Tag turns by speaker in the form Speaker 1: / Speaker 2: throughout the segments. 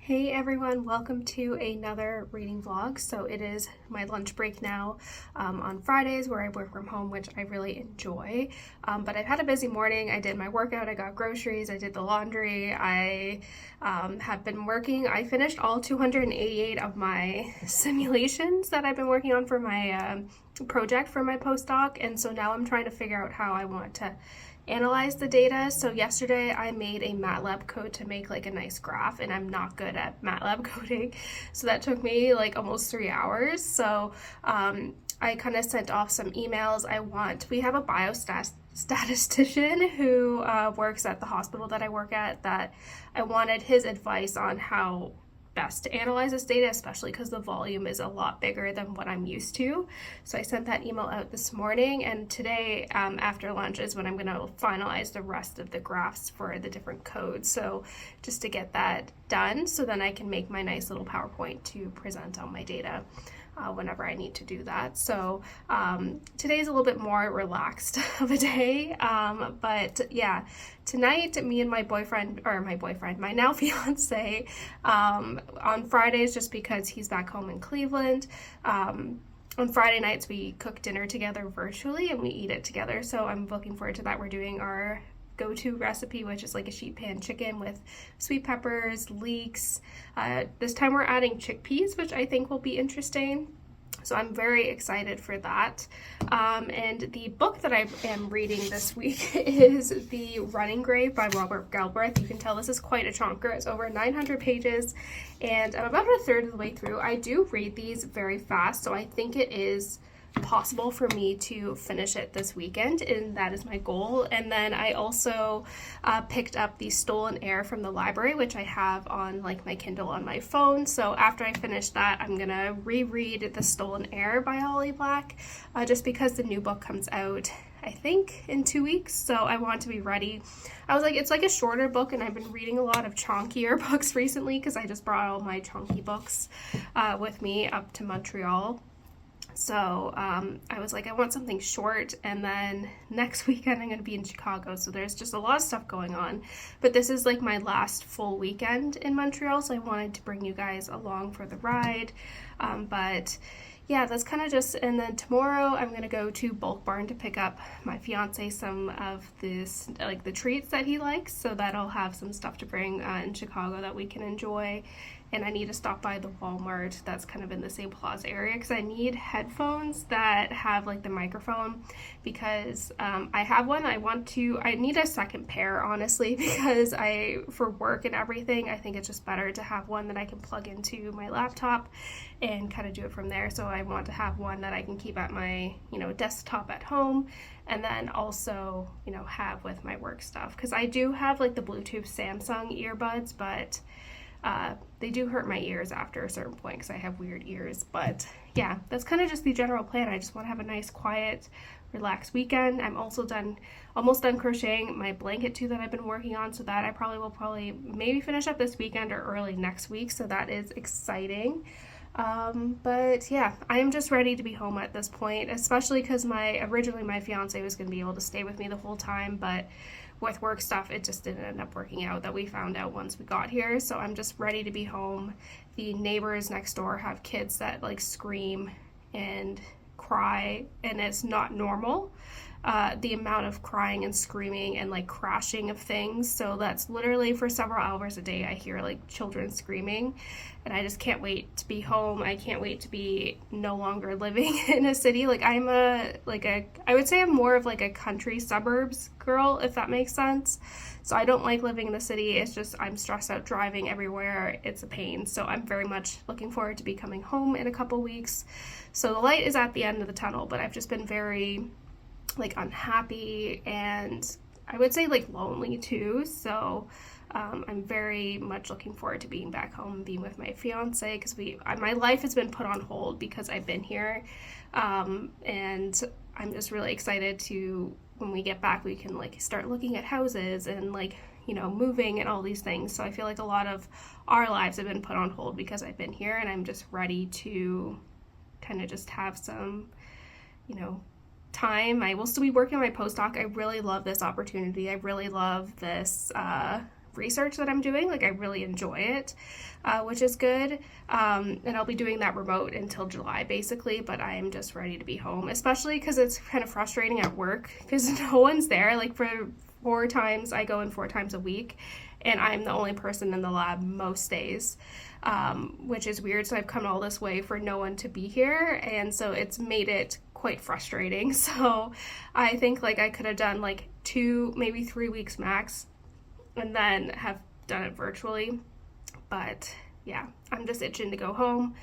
Speaker 1: Hey everyone, welcome to another reading vlog. So it is my lunch break now on Fridays where I work from home, which I really enjoy. But I've had a busy morning. I did my workout, I got groceries, I did the laundry, I have been working. I finished all 288 of my simulations that I've been working on for my project for my postdoc. And so now I'm trying to figure out how I want to analyze the data. So yesterday I made a MATLAB code to make like a nice graph, and I'm not good at MATLAB coding, so that took me like almost 3 hours. So I kind of sent off some emails. We have a biostatistician who works at the hospital that I work at, that I wanted his advice on how best to analyze this data, especially because the volume is a lot bigger than what I'm used to. So I sent that email out this morning, and today after lunch is when I'm going to finalize the rest of the graphs for the different codes. So just to get that done, so then I can make my nice little PowerPoint to present on my data whenever I need to do that. So today's a little bit more relaxed of a day, but yeah, tonight me and my now fiance, on Fridays, just because he's back home in Cleveland, on Friday nights we cook dinner together virtually and we eat it together. So I'm looking forward to that. We're doing our go-to recipe, which is like a sheet pan chicken with sweet peppers, leeks. This time we're adding chickpeas, which I think will be interesting. So I'm very excited for that. And the book that I am reading this week is The Running Grave by Robert Galbraith. You can tell this is quite a chonker. It's over 900 pages, and I'm about a third of the way through. I do read these very fast, so I think it is possible for me to finish it this weekend, and that is my goal. And then I also picked up The Stolen Heir from the library, which I have on like my Kindle on my phone. So after I finish that, I'm gonna reread The Stolen Heir by Holly Black, just because the new book comes out I think in 2 weeks, so I want to be ready. I was like, it's like a shorter book, and I've been reading a lot of chonkier books recently because I just brought all my chonky books with me up to Montreal. So I was like, I want something short, and then next weekend I'm going to be in Chicago, so there's just a lot of stuff going on. But this is like my last full weekend in Montreal, so I wanted to bring you guys along for the ride. But yeah, that's kind of just, and then tomorrow I'm going to go to Bulk Barn to pick up my fiance some of this, like the treats that he likes, so that I'll have some stuff to bring in Chicago that we can enjoy. And I need to stop by the Walmart that's kind of in the same plaza area, because I need headphones that have like the microphone, because I have one. I need a second pair, honestly, because for work and everything, I think it's just better to have one that I can plug into my laptop and kind of do it from there. So I want to have one that I can keep at my, desktop at home, and then also, have with my work stuff, because I do have like the Bluetooth Samsung earbuds, but they do hurt my ears after a certain point because I have weird ears. But yeah, that's kind of just the general plan. I just want to have a nice, quiet, relaxed weekend. I'm also almost done crocheting my blanket too that I've been working on, so that I will maybe finish up this weekend or early next week. So that is exciting. But yeah, I am just ready to be home at this point, especially because originally my fiance was going to be able to stay with me the whole time, but with work stuff, it just didn't end up working out. That we found out once we got here. So I'm just ready to be home. The neighbors next door have kids that like scream and cry, and it's not normal. The amount of crying and screaming and like crashing of things. So that's literally for several hours a day I hear like children screaming, and I just can't wait to be home. I can't wait to be no longer living in a city. Like I would say I'm more of like a country suburbs girl, if that makes sense. So I don't like living in the city. It's just I'm stressed out driving everywhere. It's a pain. So I'm very much looking forward to be coming home in a couple weeks. So the light is at the end of the tunnel, but I've just been very like unhappy, and I would say like lonely too. So I'm very much looking forward to being back home and being with my fiance, because my life has been put on hold because I've been here, and I'm just really excited to, when we get back, we can like start looking at houses and like moving and all these things. So I feel like a lot of our lives have been put on hold because I've been here, and I'm just ready to kind of just have some time. I will still be working on my postdoc. I really love this opportunity. I really love this research that I'm doing. Like I really enjoy it, which is good. And I'll be doing that remote until July basically, but I am just ready to be home, especially because it's kind of frustrating at work because no one's there. Like for 4 times, I go in 4 times a week, and I'm the only person in the lab most days, which is weird. So I've come all this way for no one to be here, and so it's made it quite frustrating. So I think like I could have done like 2, maybe 3 weeks max, and then have done it virtually. But yeah, I'm just itching to go home.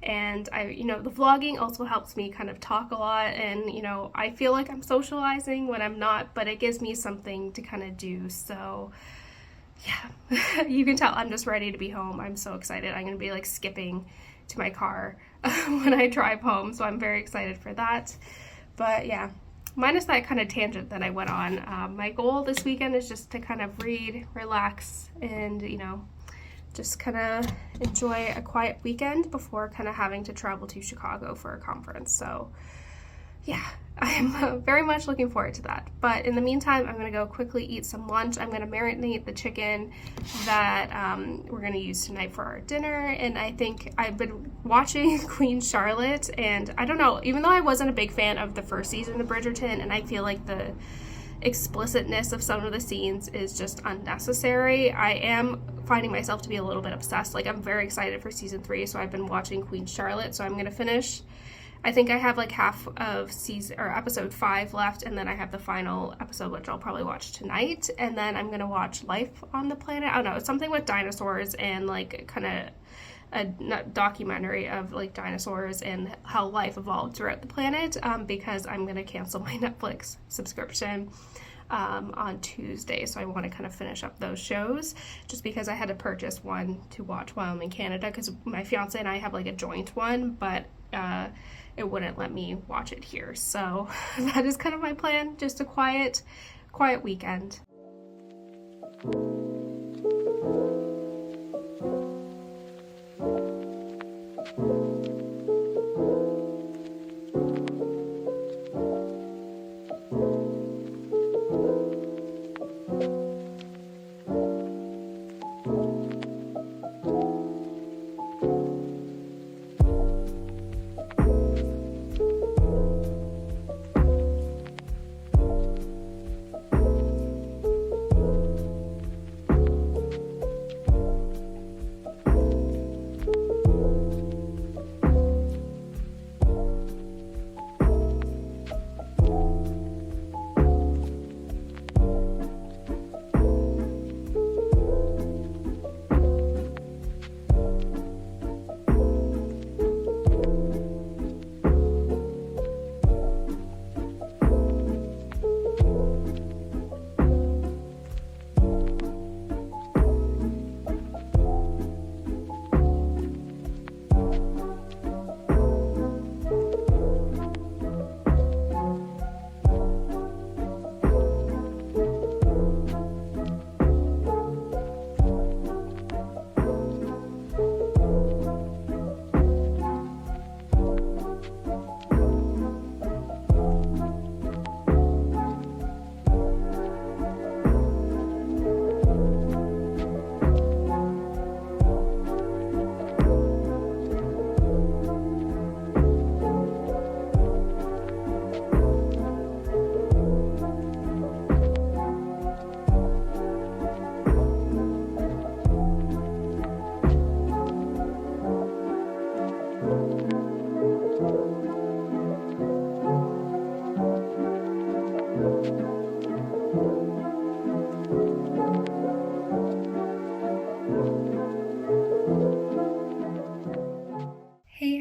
Speaker 1: And the vlogging also helps me kind of talk a lot, and, I feel like I'm socializing when I'm not, but it gives me something to kind of do. So yeah, you can tell I'm just ready to be home. I'm so excited. I'm going to be like skipping to my car when I drive home. So I'm very excited for that. But yeah, minus that kind of tangent that I went on, my goal this weekend is just to kind of read, relax, and, just kind of enjoy a quiet weekend before kind of having to travel to Chicago for a conference. So yeah, I'm very much looking forward to that. But in the meantime, I'm going to go quickly eat some lunch. I'm going to marinate the chicken that we're going to use tonight for our dinner. And I think I've been watching Queen Charlotte, and I don't know, even though I wasn't a big fan of the first season of Bridgerton, and I feel like the explicitness of some of the scenes is just unnecessary, I am finding myself to be a little bit obsessed. Like I'm very excited for season 3, so I've been watching Queen Charlotte. So I'm going to finish, I think I have like half of episode 5 left, and then I have the final episode, which I'll probably watch tonight. And then I'm going to watch Life on the Planet. I don't know, it's something with dinosaurs and like kind of a documentary of like dinosaurs and how life evolved throughout the planet, because I'm going to cancel my Netflix subscription on Tuesday. So I want to kind of finish up those shows, just because I had to purchase one to watch while I'm in Canada, because my fiance and I have like a joint one, but it wouldn't let me watch it here. So that is kind of my plan, just a quiet weekend.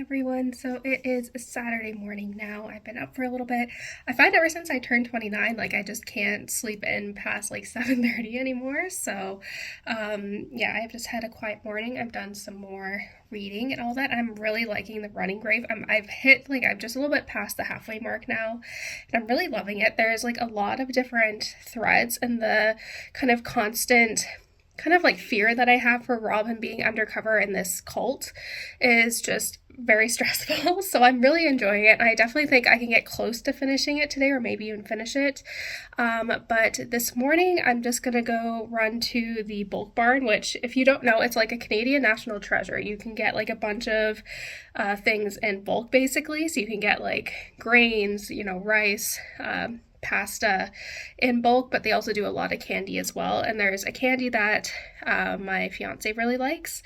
Speaker 1: Everyone, so it is a Saturday morning now. I've been up for a little bit. I find ever since I turned 29, like I just can't sleep in past like 7:30 anymore. So yeah, I've just had a quiet morning. I've done some more reading and all that. I'm really liking The Running Grave. I'm just a little bit past the halfway mark now, and I'm really loving it. There's like a lot of different threads, and the kind of constant kind of like fear that I have for Robin being undercover in this cult is just very stressful. So I'm really enjoying it. I definitely think I can get close to finishing it today, or maybe even finish it. But this morning I'm just gonna go run to the bulk barn, which, if you don't know, it's like a Canadian national treasure. You can get like a bunch of things in bulk, basically. So you can get like grains, rice, pasta in bulk, but they also do a lot of candy as well. And there's a candy that my fiance really likes,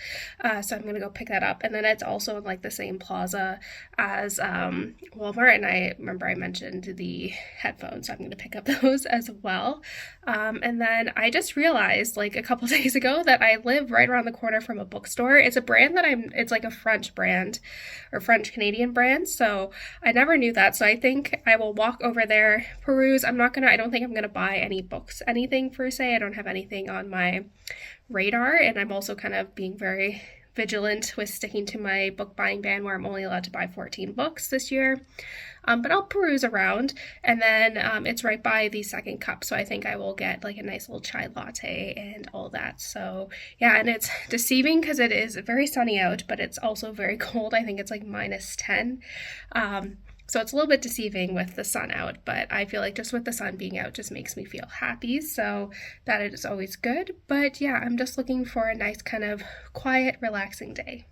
Speaker 1: so I'm gonna go pick that up. And then it's also in like the same plaza as Walmart, and I remember I mentioned the headphones, so I'm gonna pick up those as well. And then I just realized like a couple days ago that I live right around the corner from a bookstore. It's a brand that it's like a French brand, or French Canadian brand, so I never knew that. So I think I will walk over there, peruse. I don't think I'm gonna buy any books, anything per se. I don't have anything on my radar, and I'm also kind of being very vigilant with sticking to my book buying ban, where I'm only allowed to buy 14 books this year. But I'll peruse around, and then it's right by the second cup, so I think I will get like a nice little chai latte and all that. So yeah, and it's deceiving because it is very sunny out, but it's also very cold. I think it's like -10. So it's a little bit deceiving with the sun out, but I feel like just with the sun being out just makes me feel happy, so that is always good. But yeah, I'm just looking for a nice kind of quiet, relaxing day.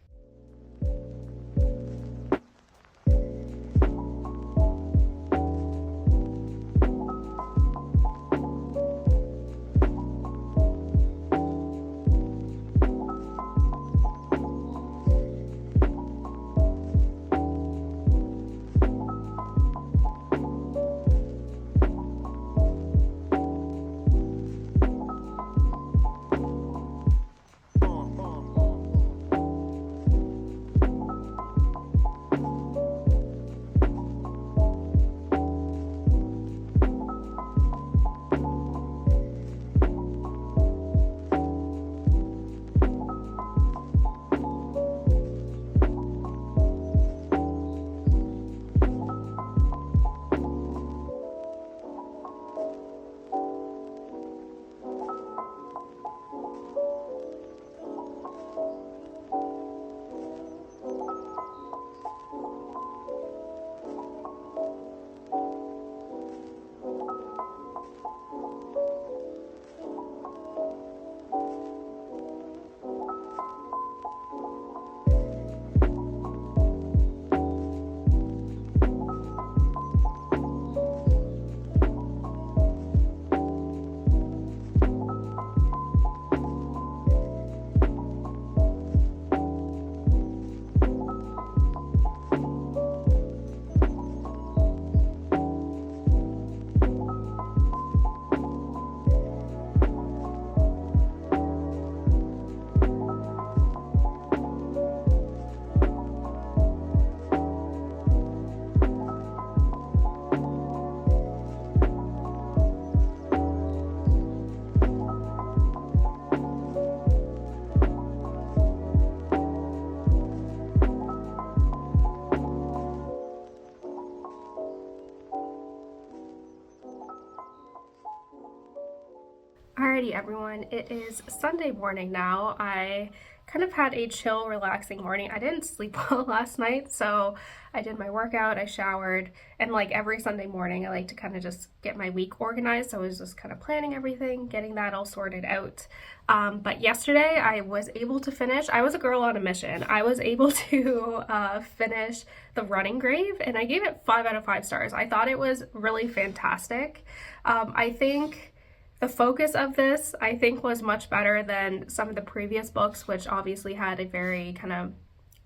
Speaker 1: Alrighty everyone, it is Sunday morning now. I kind of had a chill, relaxing morning. I didn't sleep well last night, so I did my workout, I showered, and like every Sunday morning I like to kind of just get my week organized, so I was just kind of planning everything, getting that all sorted out. But yesterday I was able to finish. I was a girl on a mission. I was able to finish The Running Grave, and I gave it 5 out of 5 stars. I thought it was really fantastic. I think the focus of this, I think, was much better than some of the previous books, which obviously had a very kind of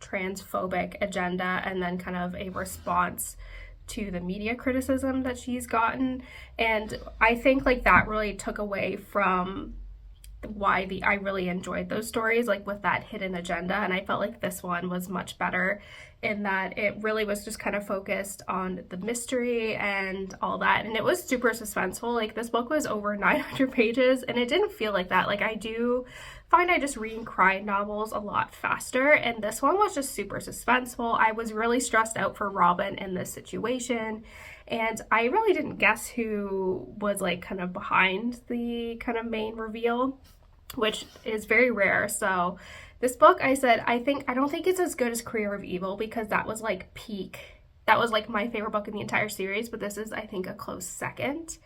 Speaker 1: transphobic agenda and then kind of a response to the media criticism that she's gotten. And I think like that really took away from why I really enjoyed those stories, like with that hidden agenda. And I felt like this one was much better in that it really was just kind of focused on the mystery and all that. And it was super suspenseful. Like this book was over 900 pages and it didn't feel like that. Like I do find I just read crime novels a lot faster, and this one was just super suspenseful. I was really stressed out for Robin in this situation, and I really didn't guess who was like kind of behind the kind of main reveal. which is very rare. So this book, I said, I don't think it's as good as Career of Evil, because that was like peak. That was like my favorite book in the entire series, but this is, I think, a close second.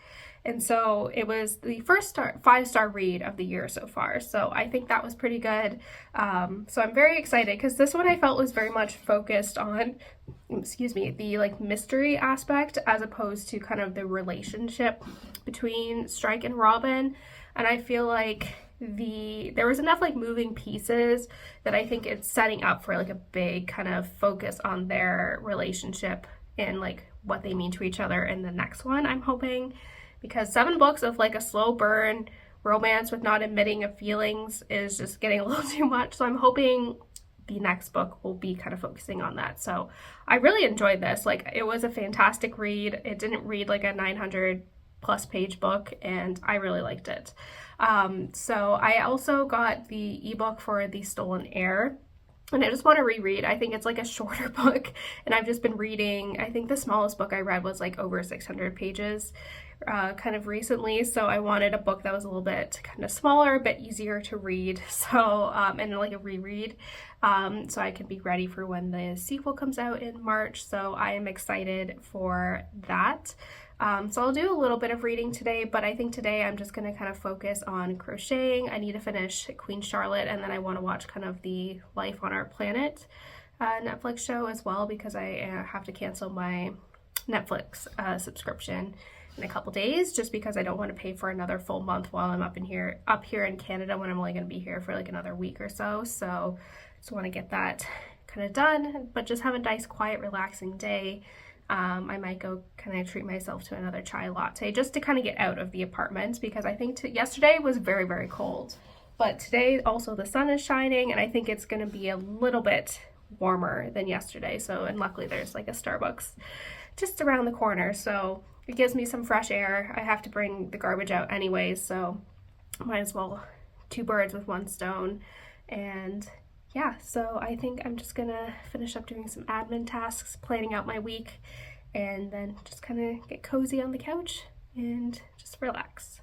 Speaker 1: And so it was the first 5-star read of the year so far. So I think that was pretty good. So I'm very excited, because this one I felt was very much focused on, the like mystery aspect, as opposed to kind of the relationship between Strike and Robin. And I feel like there was enough like moving pieces that I think it's setting up for like a big kind of focus on their relationship and like what they mean to each other in the next one, I'm hoping, because 7 books of like a slow burn romance with not admitting of feelings is just getting a little too much. So I'm hoping the next book will be kind of focusing on that. So I really enjoyed this. Like, it was a fantastic read. It didn't read like a 900 plus page book, and I really liked it. So I also got the ebook for The Stolen Heir, and I just want to reread. I think it's like a shorter book, and I've just been reading, I think the smallest book I read was like over 600 pages kind of recently, so I wanted a book that was a little bit kind of smaller, a bit easier to read, so and like a reread, so I can be ready for when the sequel comes out in March. So I am excited for that. So I'll do a little bit of reading today, but I think today I'm just going to kind of focus on crocheting. I need to finish Queen Charlotte, and then I want to watch kind of the Life on Our Planet Netflix show as well, because I have to cancel my Netflix subscription in a couple days, just because I don't want to pay for another full month while I'm up here in Canada, when I'm only going to be here for like another week or so. So just want to get that kind of done, but just have a nice, quiet, relaxing day. I might go kind of treat myself to another chai latte just to kind of get out of the apartment, because I think yesterday was very, very cold. But today also the sun is shining, and I think it's going to be a little bit warmer than yesterday. So, and luckily there's like a Starbucks just around the corner, so it gives me some fresh air. I have to bring the garbage out anyways, so might as well 2 birds with 1 stone. And yeah, so I think I'm just gonna finish up doing some admin tasks, planning out my week, and then just kind of get cozy on the couch and just relax.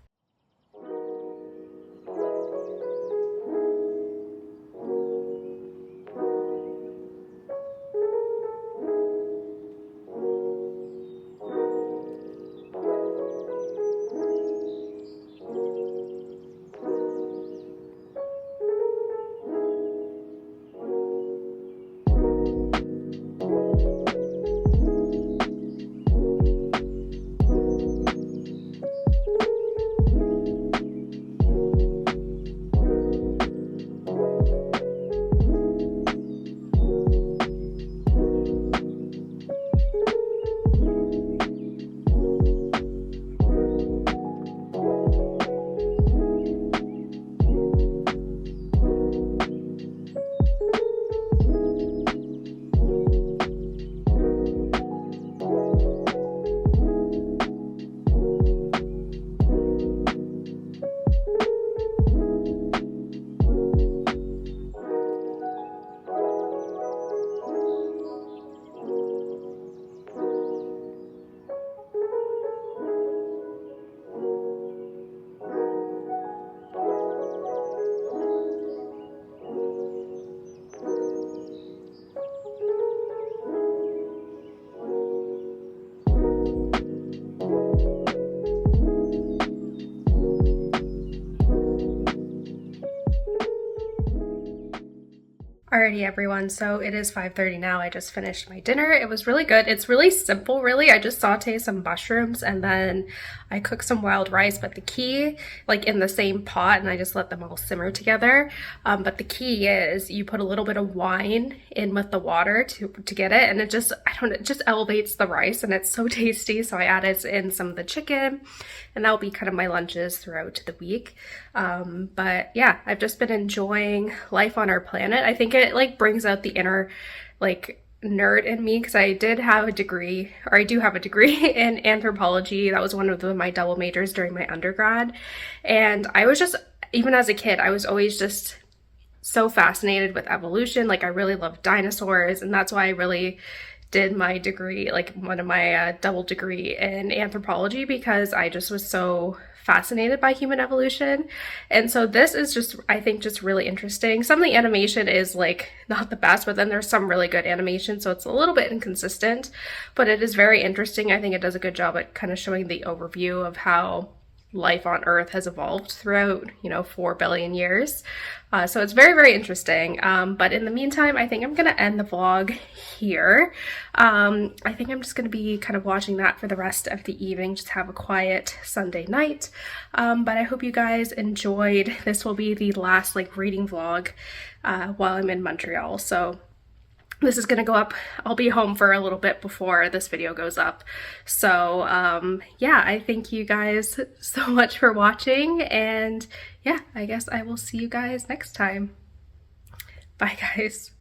Speaker 1: Alrighty everyone, so it is 5:30 now. I just finished my dinner. It was really good. It's really simple, really. I just saute some mushrooms and then I cook some wild rice, but the key, like in the same pot, and I just let them all simmer together. But the key is you put a little bit of wine in with the water to get it, and it just, it just elevates the rice, and it's so tasty. So I added in some of the chicken, and that'll be kind of my lunches throughout the week. But yeah, I've just been enjoying life on our planet. I think it like brings out the inner like nerd in me, because I do have a degree in anthropology. That was one of my double majors during my undergrad, and I was just, even as a kid, I was always just so fascinated with evolution. Like, I really loved dinosaurs, and that's why I really did my degree, like one of my double degree in anthropology, because I just was so fascinated by human evolution. And so this is just, I think, just really interesting. Some of the animation is like not the best, but then there's some really good animation, so it's a little bit inconsistent, but it is very interesting. I think it does a good job at kind of showing the overview of how life on Earth has evolved throughout, 4 billion years. So it's very, very interesting. But in the meantime, I think I'm going to end the vlog here. I think I'm just going to be kind of watching that for the rest of the evening, just have a quiet Sunday night. But I hope you guys enjoyed. This will be the last like reading vlog while I'm in Montreal. So this is gonna go up, I'll be home for a little bit before this video goes up. So yeah, I thank you guys so much for watching, and yeah, I guess I will see you guys next time. Bye guys.